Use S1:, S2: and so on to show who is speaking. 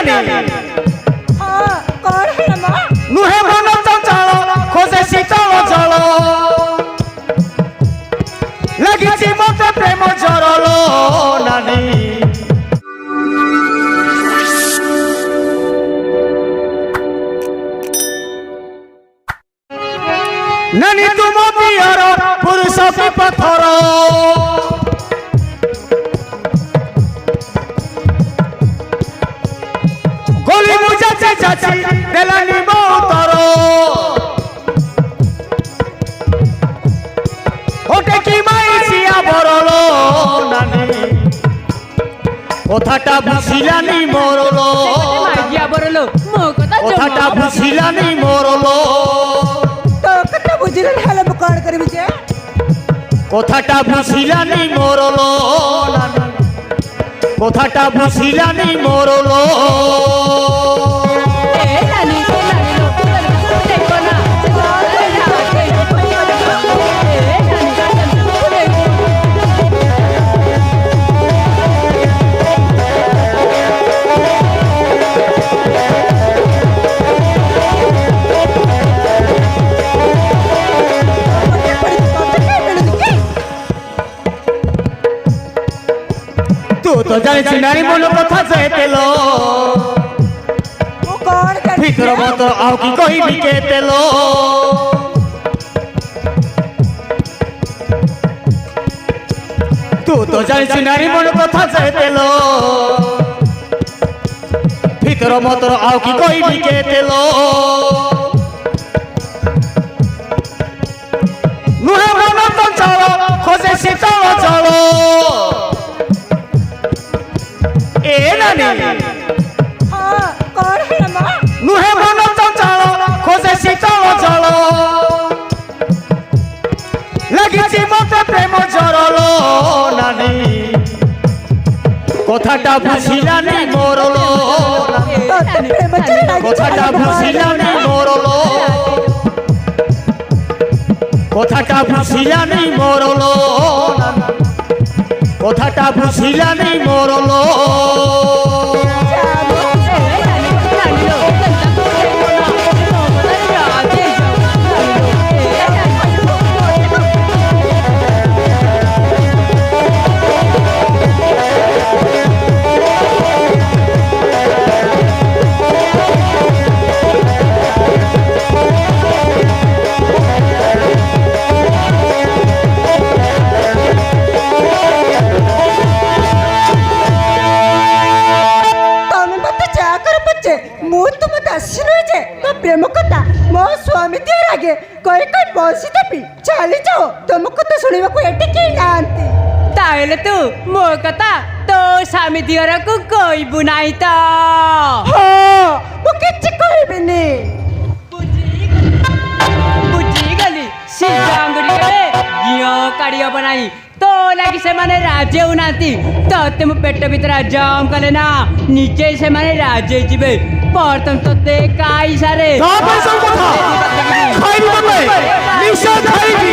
S1: नानी
S2: हाँ कौन है माँ
S1: नुहे मन चंचल खोजे शीतल जल लगी मते प्रेम जरल नानी नानी तुम पियर पुरुष पथर गोली मुझे चाची देलानी मौतर ओटे की माइसिया बरल नानी কথাটা বুঝিলানি মরল
S2: माइया बरलो मो कथा
S1: কথাটা বুঝিলানি মরল
S2: तो कथा बुझिल हेले बकड़ करी मुझे
S1: কথাটা বুঝিলানি মরল কথাটা বুঝিলানি মরল
S2: ए नानी लोग देखो ना
S1: तू तो जानिस नारी मन कथा जेतेलो
S2: वो कौन कर
S1: ভিতর মত আও কি কইবি কেতেলো तू तो जानिस नारी मन कथा जेतेलो ভিতর মত আও কি কইবি কেতেলো নুহে মন চঞ্চল খোঁজে শীতল জল ए नानी
S2: हाँ कौन है माँ
S1: नुहे मन चंचल खोजे शीतल जल लगी मते प्रेम जरल नानी কথাটা বুঝিলানি মরল
S2: प्रेम चढ़ा
S1: কথাটা বুঝিলানি মরল কথাটা বুঝিলানি মরল কথাটা বুঝিলানি মরল
S2: प्रेम कथा मो स्वामी दियर आगे कोई कोई बसी देबी चली जाओ तुम कथा सुनिबा को एटी के नांती ताइले तू मो कथा तो स्वामी दियर को कोई बुनाई तो हां वो किछ कहबिनी बुझी गली सिजांगड़ी रे गियो काड़िया बनाई तो लगी से माने राजे उनाती तो तुम पेट भीतर जाम कले ना नीचे से माने राजे जीवे पर तुम तो देखाई सारे
S1: खाइबी बदले निशा खाइबी